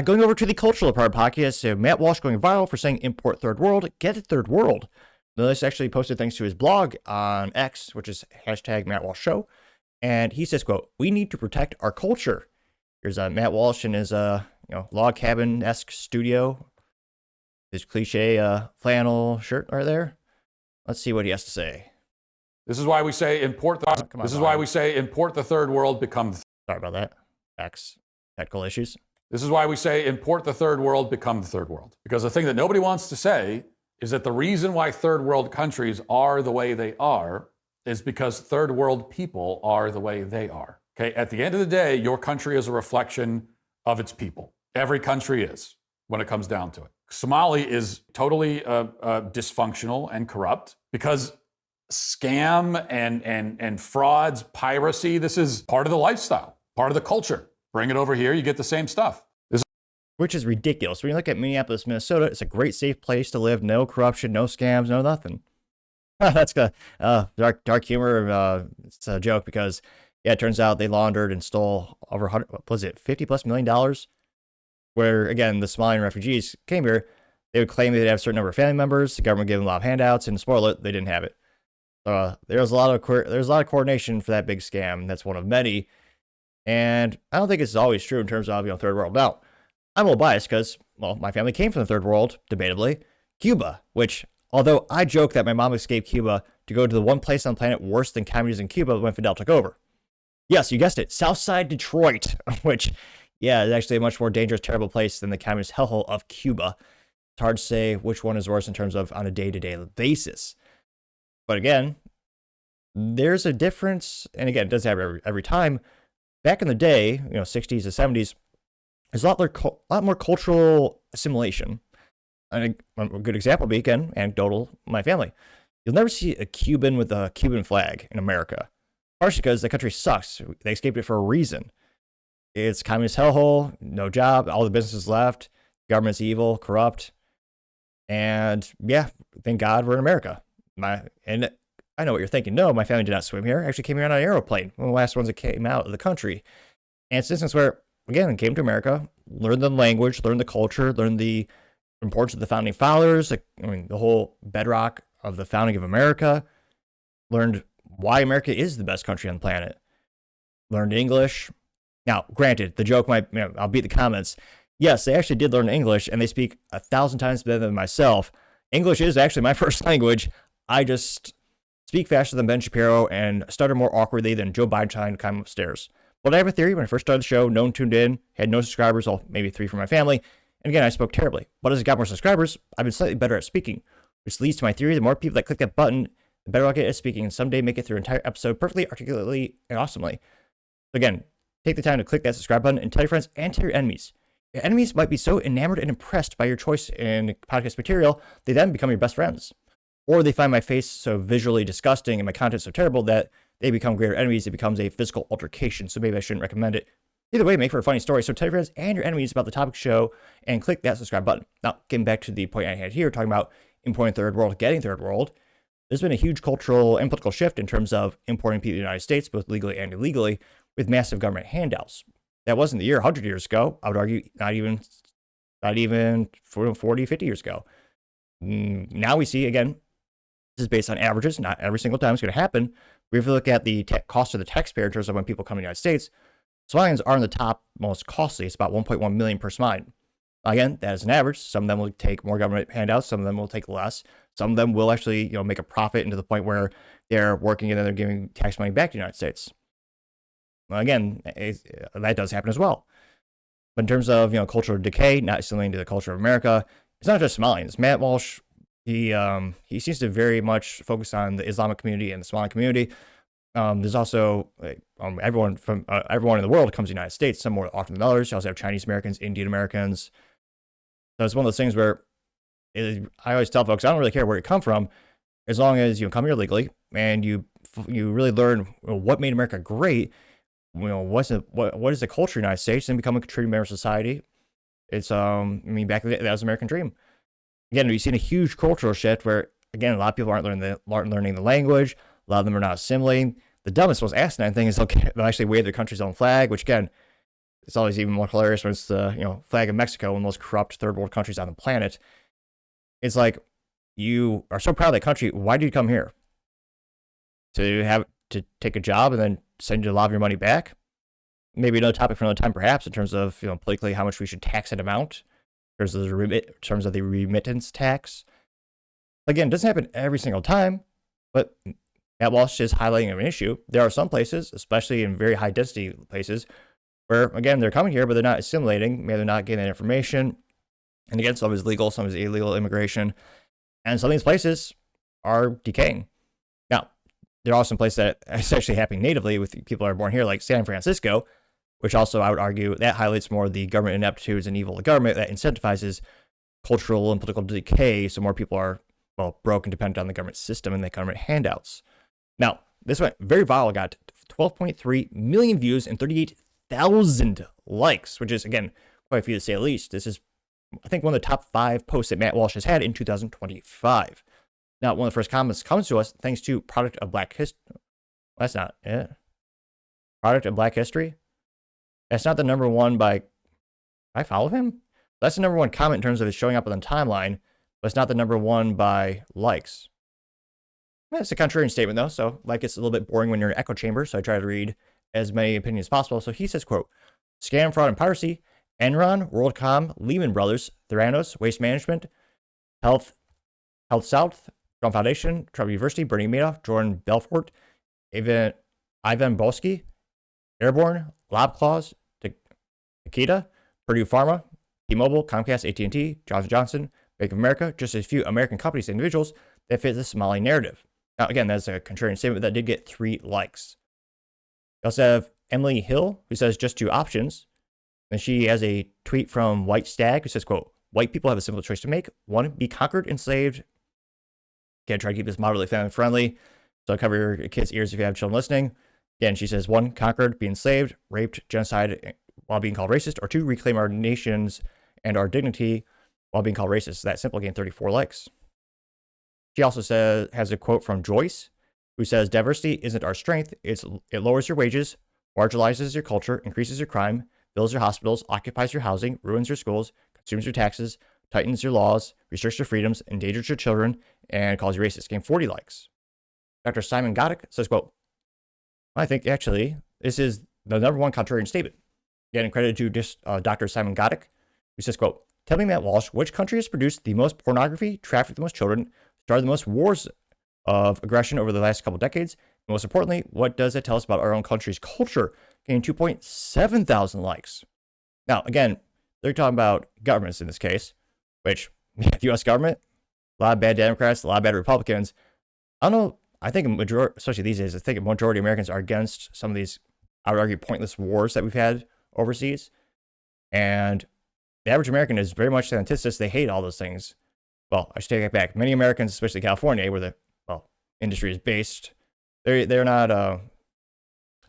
Going over to the cultural part of the podcast, so Matt Walsh going viral for saying import third world, get it third world. This actually posted thanks to his blog on X, which is hashtag Matt Walsh Show. And he says, quote, "We need to protect our culture." Here's Matt Walsh in his log cabin-esque studio. His cliche flannel shirt right there. Let's see what he has to say. This is why we say import the third world, become the Sorry about that. X technical issues. This is why we say import the third world, become the third world. Because the thing that nobody wants to say is that the reason why third world countries are the way they are is because third world people are the way they are. Okay, at the end of the day, your country is a reflection of its people. Every country is, when it comes down to it. Somali is totally dysfunctional and corrupt because scam and frauds, piracy, this is part of the lifestyle, part of the culture. Bring it over here, you get the same stuff. Which is ridiculous. When you look at Minneapolis, Minnesota, it's a great, safe place to live. No corruption, no scams, no nothing. That's dark humor. It's a joke because, yeah, it turns out they laundered and stole over $50+ million. Where, again, the Somalian refugees came here, they would claim they'd have a certain number of family members. The government gave them a lot of handouts, and spoil it, they didn't have it. There's a lot of coordination for that big scam. That's one of many. And I don't think it's always true in terms of third world. Now, I'm a little biased because, well, my family came from the third world, debatably, Cuba, which, although I joke that my mom escaped Cuba to go to the one place on the planet worse than communism in Cuba when Fidel took over. Yes, you guessed it, Southside Detroit, which, yeah, is actually a much more dangerous, terrible place than the communist hellhole of Cuba. It's hard to say which one is worse in terms of on a day-to-day basis. But again, there's a difference, and again, it does happen every time. Back in the day, 60s to 70s, there's a lot more cultural assimilation. And a good example being, again, anecdotal, my family. You'll never see a Cuban with a Cuban flag in America. Partially because the country sucks. They escaped it for a reason. It's communist hellhole, no job, all the businesses left, government's evil, corrupt. And yeah, thank God we're in America. And I know what you're thinking. No, my family did not swim here. I actually came here on an airplane. One of the last ones that came out of the country. And it's an instance where, again, came to America, learned the language, learned the culture, learned the importance of the founding fathers, the whole bedrock of the founding of America, learned why America is the best country on the planet, learned English. Now, granted, the joke might, I'll beat the comments. Yes, they actually did learn English, and they speak 1,000 times better than myself. English is actually my first language. I just speak faster than Ben Shapiro and stutter more awkwardly than Joe Biden trying to climb upstairs. But I have a theory. When I first started the show, no one tuned in, had no subscribers, maybe 3 from my family. And again, I spoke terribly. But as I got more subscribers, I've been slightly better at speaking, which leads to my theory. The more people that click that button, the better I'll get at speaking and someday make it through an entire episode perfectly, articulately, and awesomely. So again, take the time to click that subscribe button and tell your friends and tell your enemies. Your enemies might be so enamored and impressed by your choice in podcast material, they then become your best friends. Or they find my face so visually disgusting and my content so terrible that they become greater enemies. It becomes a physical altercation, so maybe I shouldn't recommend it. Either way, make for a funny story. So tell your friends and your enemies about the topic show and click that subscribe button. Now, getting back to the point I had here, talking about importing third world, getting third world, there's been a huge cultural and political shift in terms of importing people to the United States, both legally and illegally, with massive government handouts. That wasn't the year 100 years ago. I would argue not even 40, 50 years ago. Now we see, again, this is based on averages. Not every single time it's going to happen. But if you look at the cost of the taxpayer in terms of when people come to the United States, Somalians are in the top most costly. It's about $1.1 million per Somalian. Again, that is an average. Some of them will take more government handouts. Some of them will take less. Some of them will actually, make a profit into the point where they're working and then they're giving tax money back to the United States. Again, that does happen as well. But in terms of, cultural decay, not assimilating to the culture of America, it's not just Somalians. Matt Walsh, he seems to very much focus on the Islamic community and the Somali community. There's also everyone in the world comes to the United States, some more often than others. You also have Chinese Americans, Indian Americans. So it's one of those things where I always tell folks, I don't really care where you come from, as long as you come here legally and you really learn what made America great. What is the culture of the United States, and become a contributing member of society. It's back in the day, that was the American dream. Again, we've seen a huge cultural shift where, again, a lot of people aren't learning the language. A lot of them are not assimilating. The dumbest, most asinine thing is they'll actually wave their country's own flag, which, again, it's always even more hilarious when it's the flag of Mexico, one of the most corrupt third world countries on the planet. It's like, you are so proud of that country. Why did you come here? To take a job and then send you a lot of your money back? Maybe another topic for another time, perhaps, in terms of politically how much we should tax that amount, in terms of the remittance tax. Again, it doesn't happen every single time, but Matt Walsh is highlighting an issue. There are some places, especially in very high density places, where again they're coming here, but they're not assimilating. Maybe they're not getting that information. And again, some is legal, some is illegal immigration, and some of these places are decaying. Now, there are some places that it's actually happening natively with people that are born here, like San Francisco, which also I would argue that highlights more the government ineptitudes and evil of the government that incentivizes cultural and political decay, so more people are, broke and dependent on the government system and the government handouts. Now, this went very viral, got 12.3 million views and 38,000 likes, which is, again, quite a few to say the least. This is, I think, one of the top 5 posts that Matt Walsh has had in 2025. Now, one of the first comments comes to us thanks to Product of Black History. That's not it. Product of Black History? That's not the number one by... I follow him? That's the number one comment in terms of it showing up on the timeline, but it's not the number one by likes. It's a contrarian statement, though, so life gets a little bit boring when you're in an echo chamber, so I try to read as many opinions as possible. So he says, quote, scam, fraud, and piracy, Enron, WorldCom, Lehman Brothers, Theranos, Waste Management, Health South, Trump Foundation, Trump University, Bernie Madoff, Jordan Belfort, Ivan Boski, Airborne, LabClaws, Takeda, Purdue Pharma, T-Mobile, Comcast, AT&T, Johnson Johnson, Bank of America, just a few American companies and individuals that fit the Somali narrative. Now, again, that's a contrarian statement that did get 3 likes. We also have Emily Hill, who says just 2 options. And she has a tweet from White Stag, who says, quote, white people have a simple choice to make. 1, be conquered, enslaved. Again, try to keep this moderately family friendly. So cover your kids' ears if you have children listening. Again, she says 1, conquered, be enslaved, raped, genocide while being called racist, or 2, reclaim our nations and our dignity while being called racist. That simple, gained 34 likes. She also has a quote from Joyce, who says, diversity isn't our strength. It lowers your wages, marginalizes your culture, increases your crime, fills your hospitals, occupies your housing, ruins your schools, consumes your taxes, tightens your laws, restricts your freedoms, endangers your children, and calls you racist. Gained 40 likes. Dr. Simon Goddick says, quote, I think actually this is the number one contrarian statement. Again, credit to just Dr. Simon Goddick, who says, quote, tell me, Matt Walsh, which country has produced the most pornography, trafficked the most children, started the most wars of aggression over the last couple decades? And most importantly, what does it tell us about our own country's culture? Gaining 2.7 thousand likes. Now, again, they're talking about governments in this case, which the U.S. government, a lot of bad Democrats, a lot of bad Republicans. I don't know. I think a majority, especially these days, I think a majority of Americans are against some of these, I would argue, pointless wars that we've had overseas. And the average American is very much the antithesis. They hate all those things. Well, I should take it back. Many Americans, especially California, where the industry is based, they're not.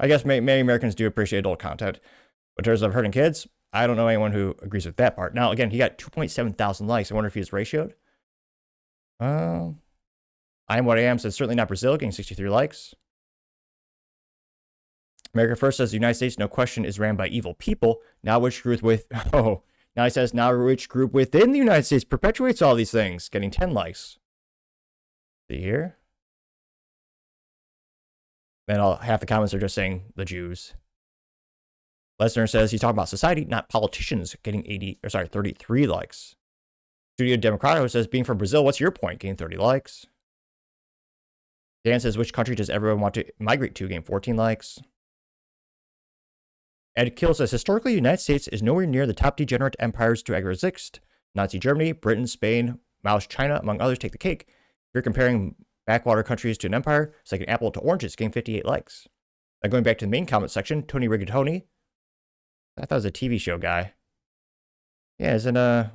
I guess many Americans do appreciate adult content, but in terms of hurting kids, I don't know anyone who agrees with that part. Now, again, he got 2.7 thousand likes. I wonder if he was ratioed. I Am What I Am says certainly not Brazil, getting 63 likes. America First says the United States, no question, is ran by evil people. Now which group now he says now which group within the United States perpetuates all these things, getting 10 likes. See here? Then half the comments are just saying the Jews. Lesnar says he's talking about society, not politicians, getting 33 likes. Studio Democrato says being from Brazil, what's your point? Getting 30 likes. Dan says which country does everyone want to migrate to? Getting 14 likes. Ed Kill says historically, the United States is nowhere near the top degenerate empires to ever exist. Nazi Germany, Britain, Spain, Maoist China, among others, take the cake. If you're comparing backwater countries to an empire, it's like an apple to oranges, getting 58 likes. Now going back to the main comment section, Tony Rigatoni. I thought it was a TV show guy. Yeah, isn't Tony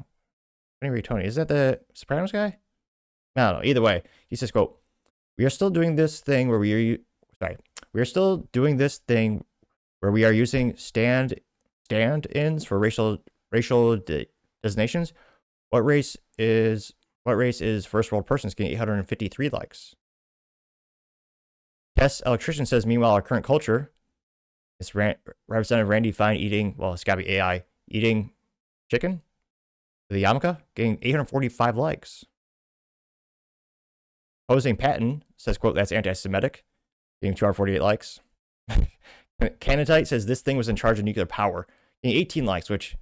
Rigatoni? Is that the Sopranos guy? I don't know. Either way, he says, quote, we are still doing this thing where we are using stand-ins for racial designations. What race is first world persons? Getting 853 likes. Tess Electrician says, meanwhile, our current culture. It's Representative Randy Fine eating, well, it's gotta be AI, eating chicken? The yarmulke, getting 845 likes. Opposing Patton says, quote, that's anti-Semitic, getting 248 likes. Canatite says this thing was in charge of nuclear power, getting 18 likes, which,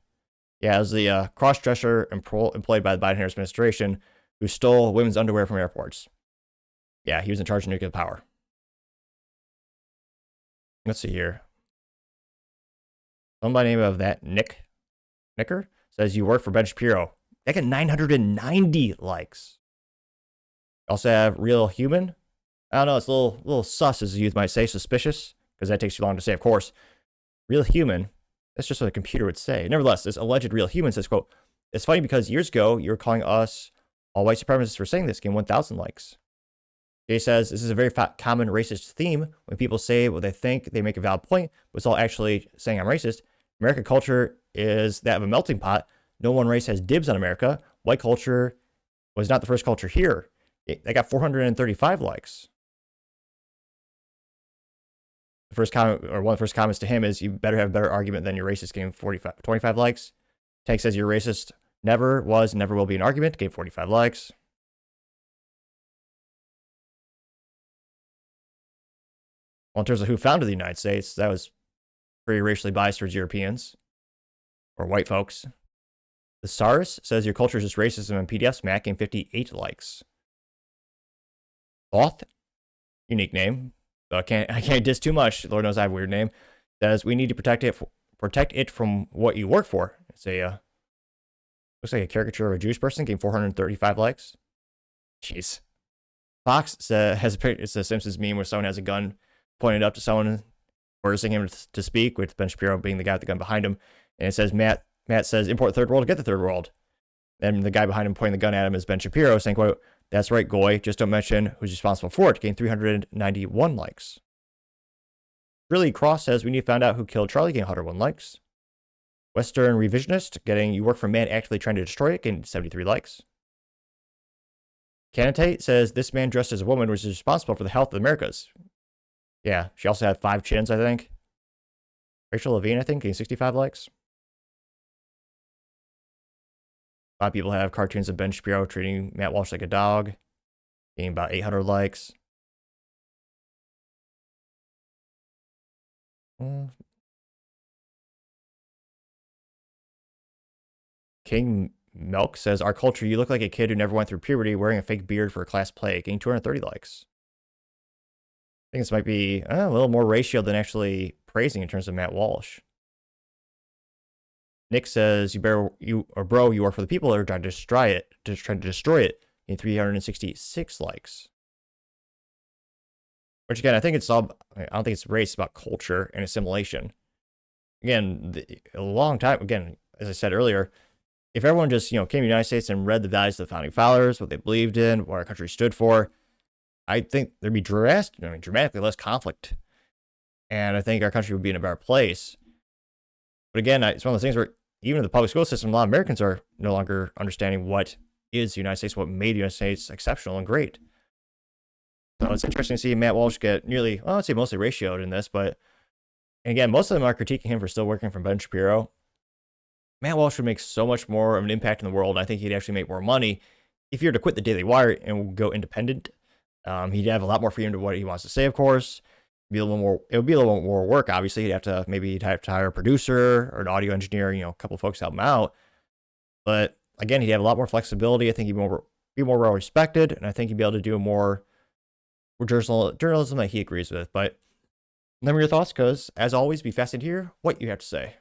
yeah, it was the cross-dresser employed by the Biden Harris administration who stole women's underwear from airports. Yeah, he was in charge of nuclear power. Let's see here. Someone by the name of that Nicker says you work for Ben Shapiro. They got 990 likes. Also have Real Human. I don't know, it's a little sus, as the youth might say, suspicious, because that takes too long to say, of course. Real Human, that's just what a computer would say. Nevertheless, this alleged Real Human says, quote, it's funny because years ago, you were calling us all white supremacists for saying this, getting 1,000 likes. Jay says, this is a very common racist theme. When people say what they think, they make a valid point, but it's all actually saying I'm racist. American culture is that of a melting pot. No one race has dibs on America. White culture was not the first culture here. They got 435 likes. The first comment, or one of the first comments to him is, you better have a better argument than your racist, game 25 likes. Tank says you're racist. Never was, never will be an argument. Gave 45 likes. Well, in terms of who founded the United States, that was pretty racially biased towards Europeans or white folks. The SARS says your culture is just racism and PDFs. Matt gained 58 likes. Auth, unique name. So I can't diss too much. Lord knows I have a weird name. Says we need to protect it from what you work for. It's a looks like a caricature of a Jewish person. Gained 435 likes. Jeez. Fox has a picture. It's a Simpsons meme where someone has a gun pointed up to someone, forcing him to speak, with Ben Shapiro being the guy with the gun behind him. And it says Matt says import third world to get the third world. And the guy behind him pointing the gun at him is Ben Shapiro, saying, quote, that's right, Goy. Just don't mention who's responsible for it. Gained 391 likes. Really Cross says we need to find out who killed Charlie. Gained 101 likes. Western Revisionist getting you work for man actively trying to destroy it. Gained 73 likes. Canatite says this man dressed as a woman was responsible for the health of the Americas. Yeah, she also had 5 chins, I think. Rachel Levine, I think, getting 65 likes. A lot of people have cartoons of Ben Shapiro treating Matt Walsh like a dog, getting about 800 likes. King Milk says, our culture, you look like a kid who never went through puberty wearing a fake beard for a class play, getting 230 likes. I think this might be a little more ratio than actually praising in terms of Matt Walsh. Nick says, bro, you work for the people that are trying to destroy it, in 366 likes. Which again, I don't think it's race, it's about culture and assimilation. Again, a long time, again, as I said earlier, if everyone just, came to the United States and read the values of the founding fathers, what they believed in, what our country stood for, I think there'd be dramatically less conflict. And I think our country would be in a better place. But again, it's one of those things where even in the public school system, a lot of Americans are no longer understanding what is the United States, what made the United States exceptional and great. So it's interesting to see Matt Walsh get nearly, well, I'd say mostly ratioed in this, but again, most of them are critiquing him for still working from Ben Shapiro. Matt Walsh would make so much more of an impact in the world. I think he'd actually make more money if he were to quit the Daily Wire and go independent. He'd have a lot more freedom to what he wants to say, of course. It would be a little more work, obviously. He'd have to hire a producer or an audio engineer, a couple of folks to help him out. But again, he'd have a lot more flexibility. I think he'd be more well respected, and I think he'd be able to do more journalism that he agrees with. But let me know your thoughts, because as always, be fascinated to hear what you have to say.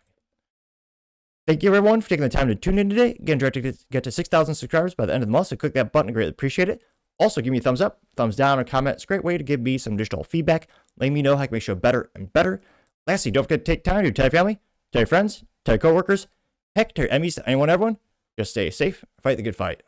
Thank you, everyone, for taking the time to tune in today. Again, try to get to 6,000 subscribers by the end of the month, so click that button. I greatly appreciate it. Also, give me a thumbs up, thumbs down, or comment. It's a great way to give me some additional feedback, letting me know how I can make the show better and better. Lastly, don't forget to take time to tell your family, tell your friends, tell your coworkers, heck, tell your enemies, to anyone, everyone. Just stay safe, fight the good fight.